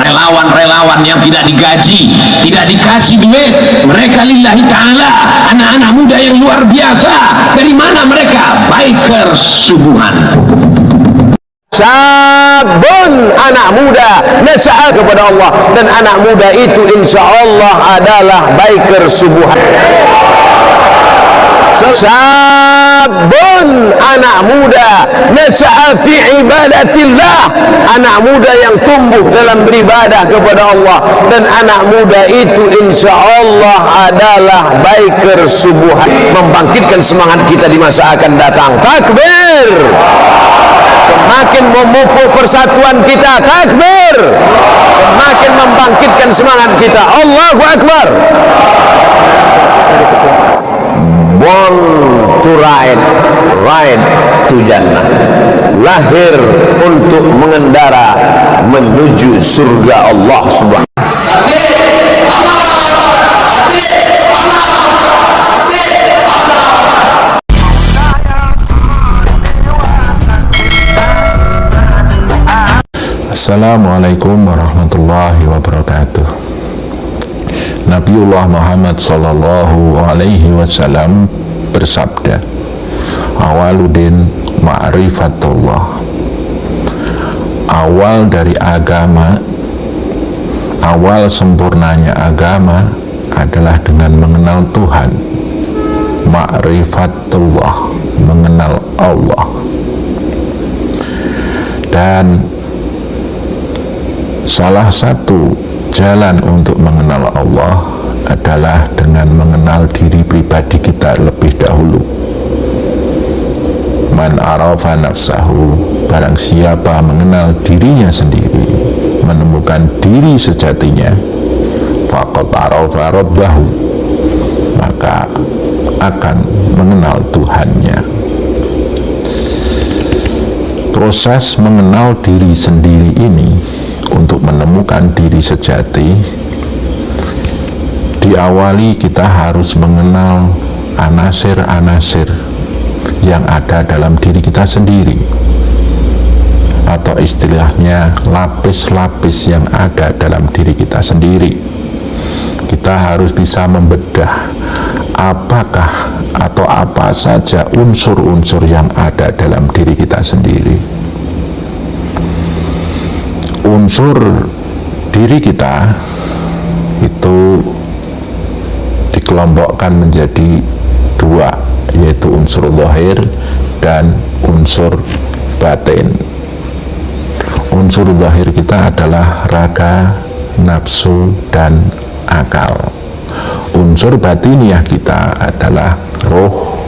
relawan-relawan yang tidak digaji, tidak dikasih duit, mereka lillahi ta'ala, anak-anak muda yang luar biasa. Dari mana mereka? Bikers subuhan. Sabun, anak muda nasya'a kepada Allah, dan anak muda itu insya Allah adalah biker subuhan. Sabun, anak muda nasya'a fi ibadatillah, anak muda yang tumbuh dalam beribadah kepada Allah, dan anak muda itu insya Allah adalah biker subuhan, membangkitkan semangat kita di masa akan datang. Takbir! Semakin memupuk persatuan kita, takbir, semakin membangkitkan semangat kita. Allahu Akbar. Born to ride, ride to Jannah. Lahir untuk mengendara menuju surga Allah Subhanahu. Assalamualaikum warahmatullahi wabarakatuh. Nabiullah Muhammad sallallahu alaihi wasallam bersabda, awaluddin ma'rifatullah. Awal dari agama, awal sempurnanya agama adalah dengan mengenal Tuhan. Ma'rifatullah, mengenal Allah. Dan salah satu jalan untuk mengenal Allah adalah dengan mengenal diri pribadi kita lebih dahulu. Man arafa nafsahu, barang siapa mengenal dirinya sendiri, menemukan diri sejatinya, faqad arafa rabbahu, maka akan mengenal Tuhannya. Proses mengenal diri sendiri ini, untuk menemukan diri sejati, diawali kita harus mengenal anasir-anasir yang ada dalam diri kita sendiri, atau istilahnya lapis-lapis yang ada dalam diri kita sendiri. Kita harus bisa membedah apakah atau apa saja unsur-unsur yang ada dalam diri kita sendiri. Unsur diri kita itu dikelompokkan menjadi dua, yaitu unsur zahir dan unsur batin. Unsur zahir kita adalah raga, nafsu, dan akal. Unsur batiniah kita adalah roh,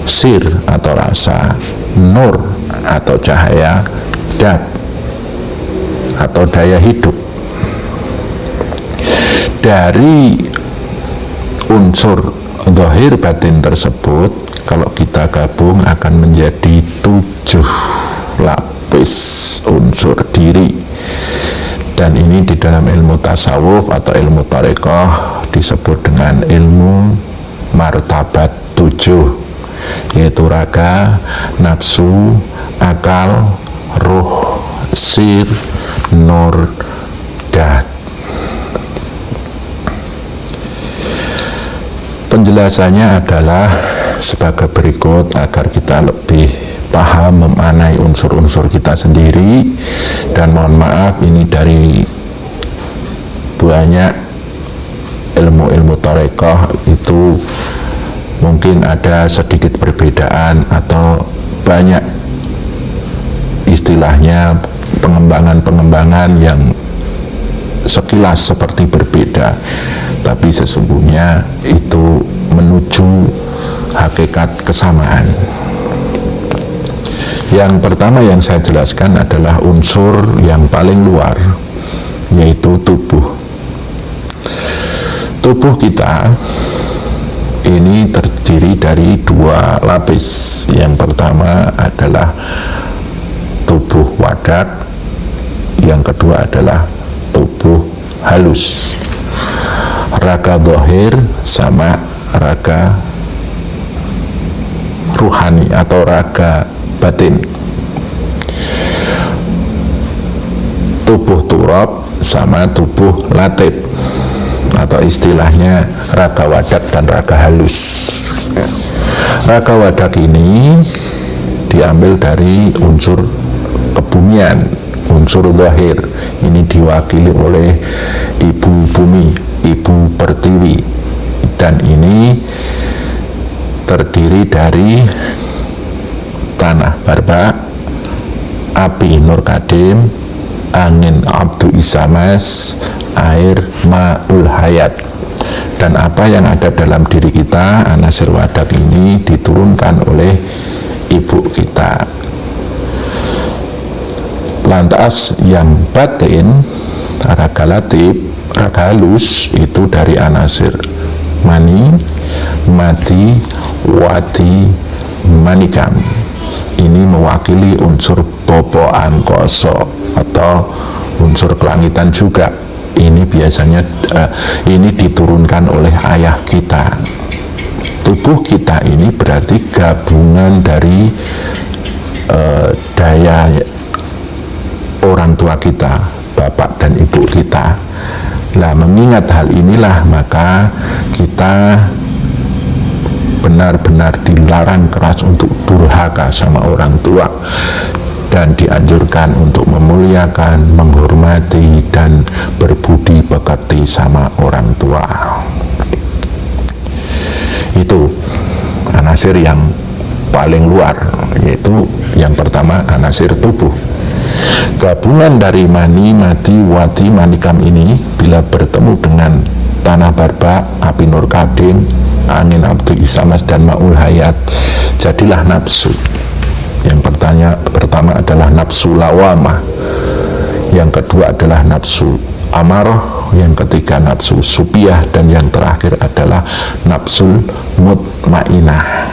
sir atau rasa, nur atau cahaya, dat atau daya hidup. Dari unsur zahir batin tersebut, kalau kita gabung akan menjadi 7 lapis unsur diri. Dan ini di dalam ilmu tasawuf atau ilmu thariqah disebut dengan ilmu martabat 7, yaitu raga, nafsu, akal, ruh, sir, nur, dat. Penjelasannya adalah sebagai berikut agar kita lebih paham memaknai unsur-unsur kita sendiri. Dan mohon maaf, ini dari banyak ilmu-ilmu thariqah itu mungkin ada sedikit perbedaan atau banyak istilahnya pengembangan-pengembangan yang sekilas seperti berbeda, tapi sesungguhnya itu menuju hakikat kesamaan. Yang pertama yang saya jelaskan adalah unsur yang paling luar, yaitu tubuh. Tubuh kita ini terdiri dari 2 lapis. Yang pertama adalah tubuh wadak, yang kedua adalah tubuh halus. Raga zahir sama raga ruhani atau raga batin. tubuh turab sama tubuh latib, atau istilahnya raga wadak dan raga halus. Raga wadak ini diambil dari unsur kebumian, unsur zahir. Ini diwakili oleh ibu bumi, ibu pertiwi, dan ini terdiri dari tanah barba, api nur kadim, angin abdu isamas, air ma'ul hayat. Dan apa yang ada dalam diri kita, anasir wadak ini diturunkan oleh ibu kita. Lantas yang batin, raga latib, raga halus, itu dari anasir mani, mati, wati, manikam. Ini mewakili unsur bopo angkoso atau unsur kelangitan juga. Ini biasanya ini diturunkan oleh ayah kita. Tubuh kita ini berarti gabungan dari daya orang tua kita, bapak dan ibu kita. Nah, mengingat hal inilah maka kita benar-benar dilarang keras untuk durhaka sama orang tua, dan dianjurkan untuk memuliakan, menghormati, dan berbudi pekerti sama orang tua. Itu anasir yang paling luar, yaitu yang pertama anasir tubuh. Gabungan dari mani, mati, wati, manikam ini bila bertemu dengan tanah barba, api nur kadim, angin abdu isamas, dan ma'ul hayat, jadilah nafsu. Yang pertama adalah nafsu lawamah, yang kedua adalah nafsu amarah, yang ketiga nafsu supiyah, dan yang terakhir adalah nafsul mutmainah.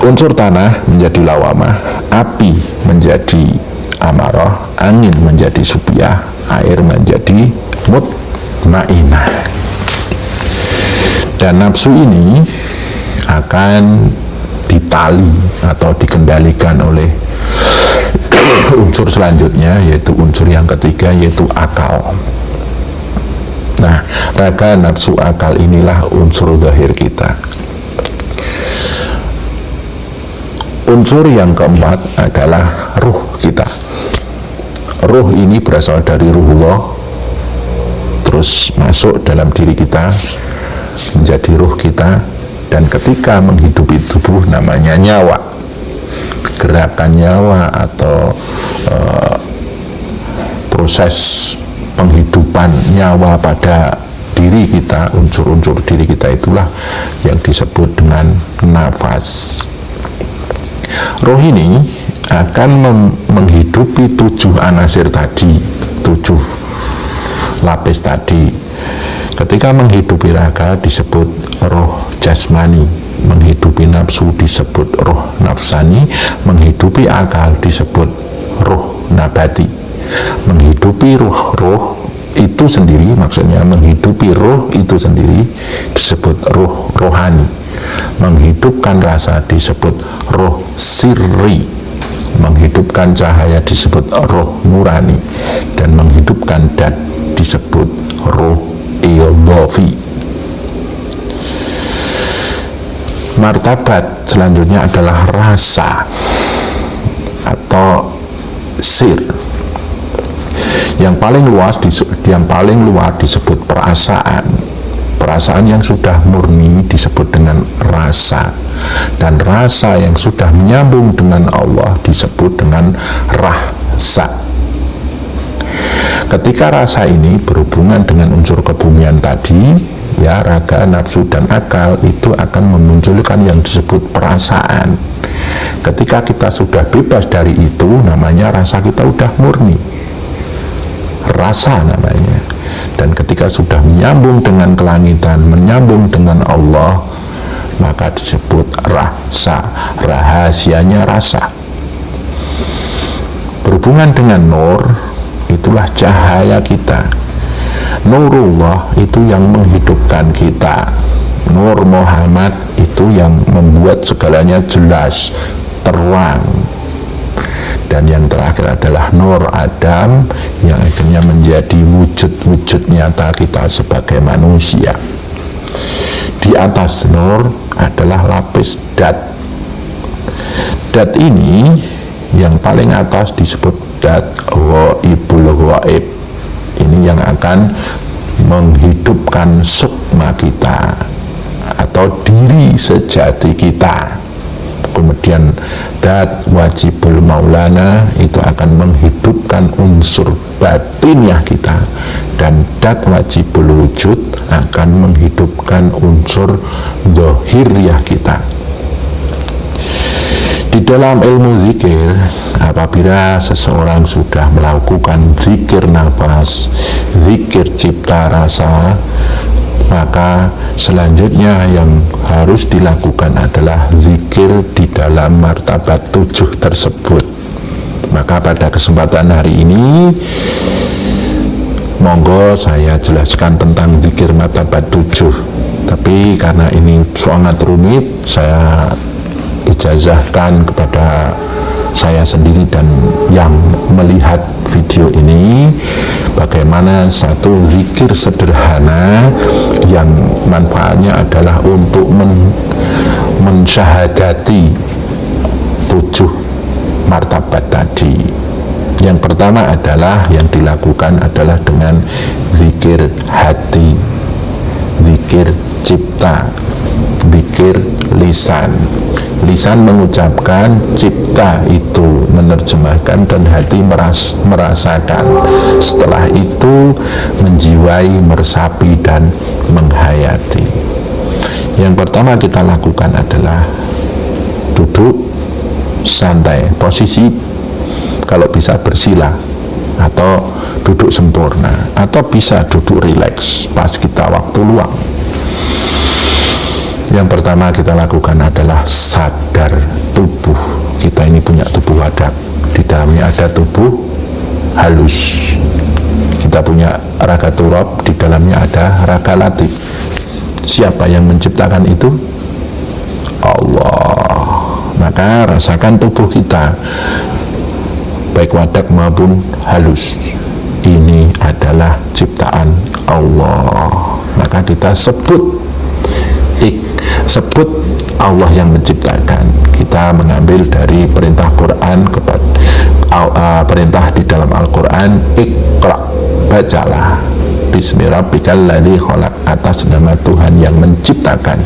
Unsur tanah menjadi lawamah, api menjadi amarah, angin menjadi supiyah, air menjadi mutmainah. Dan nafsu ini akan ditali atau dikendalikan oleh unsur selanjutnya, yaitu unsur yang ketiga, yaitu akal. Nah, raga nafsu akal inilah unsur zahir kita. Unsur yang keempat adalah ruh kita. Ruh ini berasal dari ruhullah, terus masuk dalam diri kita, menjadi ruh kita, dan ketika menghidupi tubuh namanya nyawa. Gerakan nyawa atau proses penghidupan nyawa pada diri kita, unsur-unsur diri kita, itulah yang disebut dengan nafas. Roh ini akan menghidupi 7 anasir tadi, 7 lapis tadi. Ketika menghidupi raga disebut roh jasmani, menghidupi nafsu disebut roh nafsani, menghidupi akal disebut roh nabati, menghidupi roh itu sendiri, maksudnya menghidupi roh itu sendiri disebut roh rohani, menghidupkan rasa disebut roh sirri, menghidupkan cahaya disebut roh nurani, dan menghidupkan dat disebut roh ildofi. Martabat selanjutnya adalah rasa atau sir. Yang paling luar disebut perasaan. Perasaan yang sudah murni disebut dengan rasa, dan rasa yang sudah menyambung dengan Allah disebut dengan rahsa. Ketika rasa ini berhubungan dengan unsur kebumian tadi, ya, raga, nafsu, dan akal, itu akan memunculkan yang disebut perasaan. Ketika kita sudah bebas dari itu, namanya rasa kita udah murni, rasa namanya. Dan ketika sudah menyambung dengan kelangitan, menyambung dengan Allah, maka disebut rasa. Rahasianya rasa. Berhubungan dengan nur, itulah cahaya kita. Nurullah itu yang menghidupkan kita. Nur Muhammad itu yang membuat segalanya jelas, terang. dan yang terakhir adalah Nur Adam yang akhirnya menjadi wujud-wujud nyata kita sebagai manusia. Di atas Nur adalah lapis Dat. Dat ini yang paling atas disebut Dat Ghaibul Ghaib. Ini yang akan menghidupkan sukma kita atau diri sejati kita. Kemudian Dat Wajibul Maulana itu akan menghidupkan unsur batiniah kita, dan Dat Wajibul Wujud akan menghidupkan unsur zahiriah kita. Di dalam ilmu zikir, apabila seseorang sudah melakukan zikir nafas, zikir cipta rasa, maka selanjutnya yang harus dilakukan adalah zikir di dalam martabat 7 tersebut. Maka pada kesempatan hari ini, monggo saya jelaskan tentang zikir martabat 7. Tapi karena ini sangat rumit, saya ijazahkan kepada saya sendiri dan yang melihat video ini bagaimana satu zikir sederhana yang manfaatnya adalah untuk mensyahadati 7 martabat tadi. Yang pertama adalah yang dilakukan adalah dengan zikir hati, zikir cipta, zikir lisan. Lisan mengucapkan, cipta itu menerjemahkan, dan hati merasakan. Setelah itu menjiwai, meresapi, dan menghayati. Yang pertama kita lakukan adalah duduk santai, posisi kalau bisa bersila atau duduk sempurna, atau bisa duduk rileks pas kita waktu luang. Yang pertama kita lakukan adalah sadar tubuh kita ini punya tubuh wadak, di dalamnya ada tubuh halus. Kita punya raga turab, di dalamnya ada raga latif. Siapa yang menciptakan itu? Allah. Maka rasakan tubuh kita, baik wadak maupun halus, ini adalah ciptaan Allah. Maka kita sebut Allah yang menciptakan. Kita mengambil dari perintah Quran kepada perintah di dalam Al-Quran, Iqra, bacalah, Bismi rabbikal ladzi khalaq, atas nama Tuhan yang menciptakan,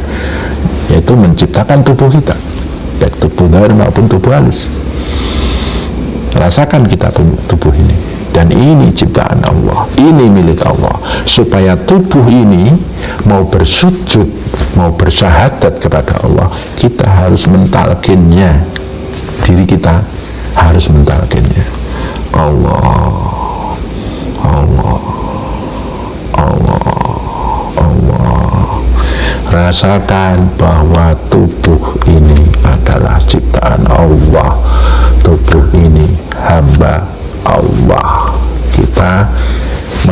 yaitu menciptakan tubuh kita, baik tubuh zahir maupun tubuh halus. Rasakan kita tubuh ini, dan ini ciptaan Allah, ini milik Allah. Supaya tubuh ini mau bersujud, mau bersyahadat kepada Allah, kita harus mentalkinnya. Diri kita harus mentalkinnya. Allah, Allah, Allah, Allah. Rasakan bahwa tubuh ini adalah ciptaan Allah, tubuh ini hamba Allah. Kita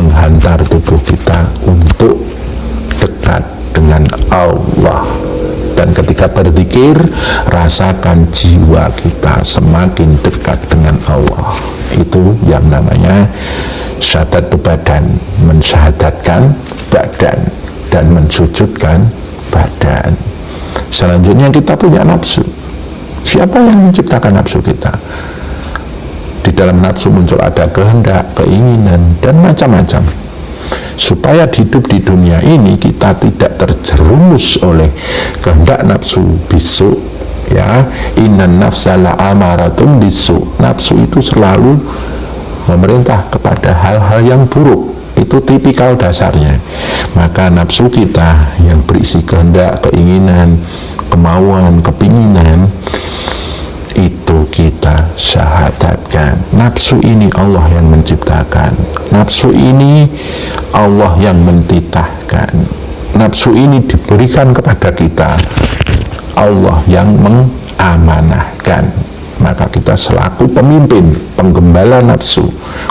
menghantar tubuh kita untuk dekat dengan Allah. Dan ketika berzikir, rasakan jiwa kita semakin dekat dengan Allah. Itu yang namanya syahadat badan, mensyahadatkan badan dan mensujudkan badan. Selanjutnya kita punya nafsu. Siapa yang menciptakan nafsu kita? Di dalam nafsu muncul ada kehendak, keinginan, dan macam-macam. Supaya hidup di dunia ini kita tidak terjerumus oleh kehendak nafsu bisu, ya, innan nafsa la'amaratun bisu. Nafsu itu selalu memerintah kepada hal-hal yang buruk. Itu tipikal dasarnya. Maka nafsu kita yang berisi kehendak, keinginan, kemauan, kepinginan, itu kita syahadatkan. Nafsu ini Allah yang menciptakan. Nafsu ini Allah yang mentitahkan. Nafsu ini diberikan kepada kita, Allah yang mengamanahkan. Maka kita selaku pemimpin, penggembala nafsu.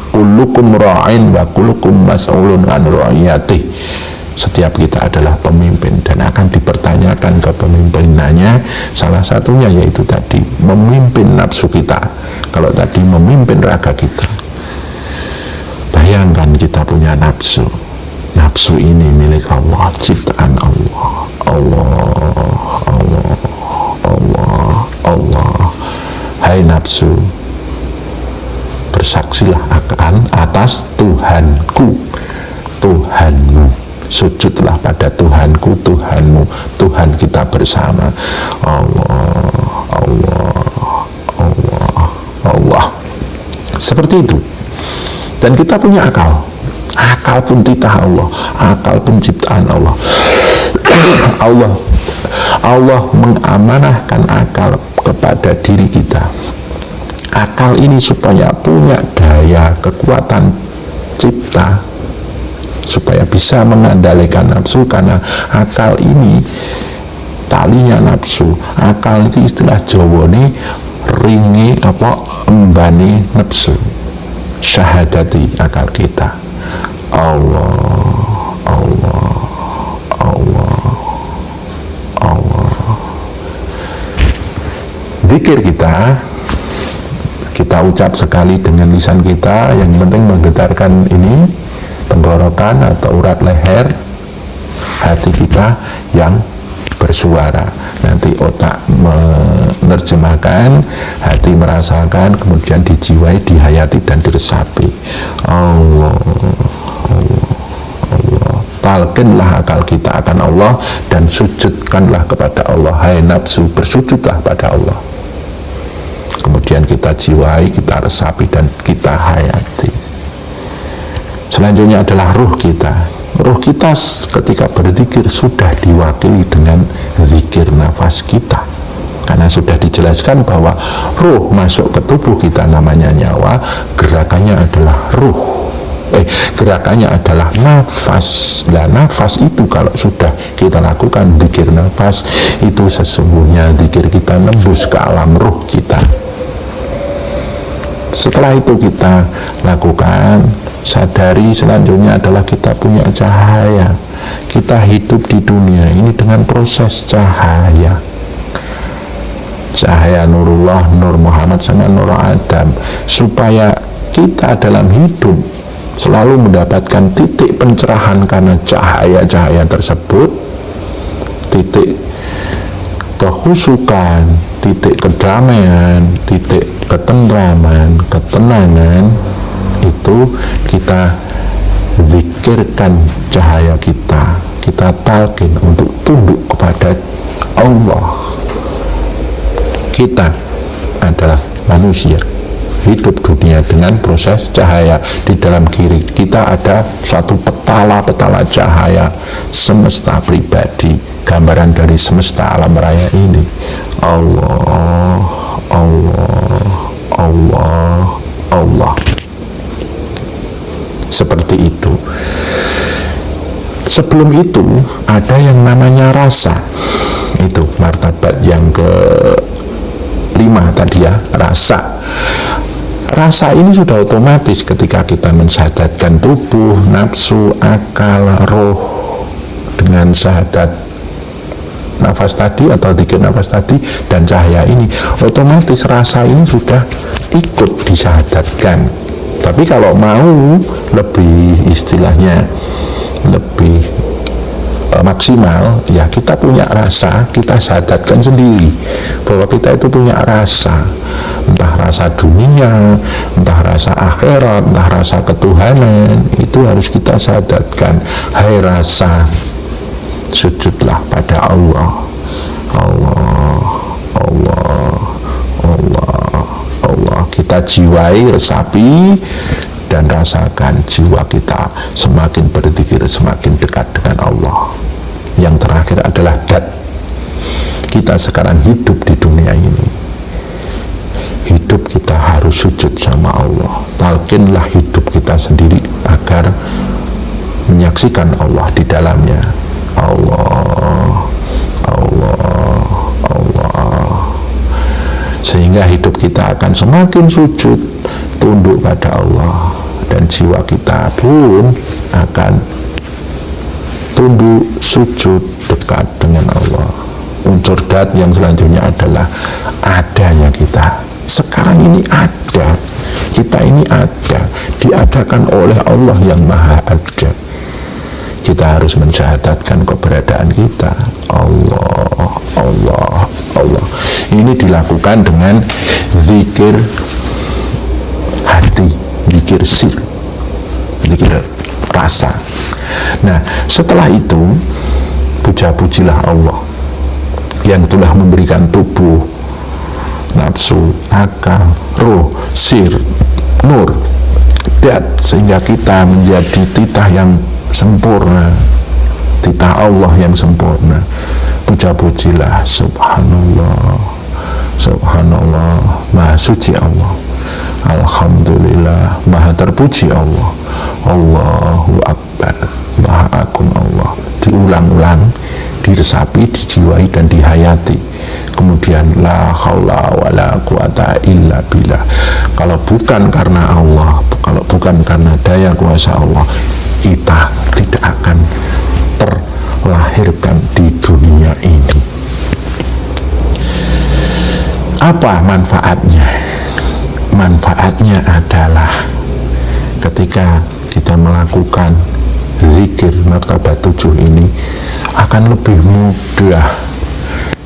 Kullukum ra'in wa kullukum mas'ulun an ra'iyatih. Setiap kita adalah pemimpin dan akan dipertanyakan kepemimpinannya. Salah satunya yaitu tadi memimpin nafsu kita. Kalau tadi memimpin raga kita, bayangkan kita punya nafsu. Nafsu ini milik Allah, ciptaan Allah. Allah. Hai nafsu, bersaksilah akan atas Tuhanku, Tuhanmu. Sujudlah pada Tuhanku, Tuhanmu, Tuhan kita bersama. Allah. Seperti itu. Dan kita punya akal. Akal pun titah Allah, akal pun ciptaan Allah. Allah mengamanahkan akal kepada diri kita. Akal ini supaya punya daya kekuatan cipta, supaya bisa mengendalikan nafsu, karena akal ini talinya nafsu. Akal itu istilah Jawa nih, ringi embani nafsu. Syahadati akal kita. Allah. Zikir kita ucap sekali dengan lisan kita, yang penting menggetarkan ini tenggorokan atau urat leher. Hati kita yang bersuara, nanti otak menerjemahkan, hati merasakan, kemudian dijiwai, dihayati dan diresapi. Allah. Talqinlah akal kita akan Allah dan sujudkanlah kepada Allah. Hai nafsu, bersujudlah pada Allah. Kemudian kita jiwai, kita resapi dan kita hayati. Selanjutnya adalah ruh kita. Ruh kita ketika berzikir sudah diwakili dengan zikir nafas kita, karena sudah dijelaskan bahwa ruh masuk ke tubuh kita namanya nyawa, gerakannya adalah gerakannya adalah nafas. Nah, nafas itu kalau sudah kita lakukan zikir nafas, itu sesungguhnya zikir kita nembus ke alam ruh kita. Setelah itu kita lakukan, sadari selanjutnya adalah kita punya cahaya. Kita hidup di dunia ini dengan proses cahaya. Cahaya Nurullah, Nur Muhammad sama Nur Adam, supaya kita dalam hidup selalu mendapatkan titik pencerahan karena cahaya-cahaya tersebut, titik kehusukan, titik kedamaian, titik ketentraman, ketenangan. Itu kita zikirkan cahaya kita talqin untuk tunduk kepada Allah. Kita adalah manusia hidup dunia dengan proses cahaya. Di dalam kiri kita ada satu petala-petala cahaya semesta pribadi, gambaran dari semesta alam raya ini. Allah. Seperti itu. Sebelum itu ada yang namanya rasa. Itu martabat yang ke-5 tadi ya, rasa. Rasa ini sudah otomatis ketika kita mensyahadatkan tubuh, nafsu, akal, roh dengan syahadat nafas tadi atau zikir nafas tadi dan cahaya ini, otomatis rasa ini sudah ikut disyahadatkan. Tapi kalau mau lebih istilahnya lebih maksimal, ya kita punya rasa, kita syahadatkan sendiri bahwa kita itu punya rasa, entah rasa dunia, entah rasa akhirat, entah rasa ketuhanan, itu harus kita syahadatkan. Hai rasa, sujudlah pada Allah. Kita jiwai, resapi dan rasakan jiwa kita semakin berzikir, semakin dekat dengan Allah. Yang terakhir adalah dat. Kita sekarang hidup di dunia ini, hidup kita harus sujud sama Allah. Talqinlah hidup kita sendiri agar menyaksikan Allah di dalamnya. Allah. Sehingga hidup kita akan semakin sujud, tunduk pada Allah, dan jiwa kita pun akan tunduk, sujud, dekat dengan Allah. Unsur dat yang selanjutnya adalah adanya kita. Sekarang ini ada, kita ini ada, diadakan oleh Allah yang maha ada. Kita harus mensyahadatkan keberadaan kita. Allah, Allah, Allah. Ini dilakukan dengan zikir hati, zikir sir, zikir rasa. Nah, setelah itu puja-pujilah Allah yang telah memberikan tubuh, nafsu, akal, roh, sir, nur, dat, sehingga kita menjadi titah yang sempurna, titah Allah yang sempurna. Puja-pujilah, subhanallah, subhanallah, maha suci Allah, alhamdulillah, maha terpuji Allah, Allahu Akbar, maha agung Allah. Diulang-ulang, diresapi, dijiwai, dan dihayati. Kemudian la haula wala quwata illa billah. Kalau bukan karena Allah, kalau bukan karena daya kuasa Allah, kita tidak akan terlahirkan di dunia ini. Apa manfaatnya? Manfaatnya adalah ketika kita melakukan zikir martabat 7 ini, akan lebih mudah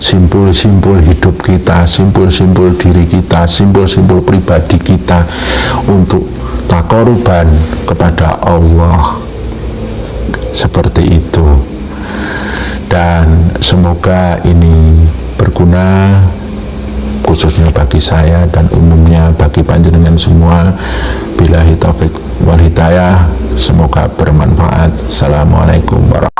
simpul-simpul hidup kita, simpul-simpul diri kita, simpul-simpul pribadi kita untuk taqarruban kepada Allah. Seperti itu. Dan semoga ini berguna khususnya bagi saya dan umumnya bagi panjenengan semua. Billahi taufik wal hidayah, semoga bermanfaat. Assalamualaikum warahmatullahi wabarakatuh.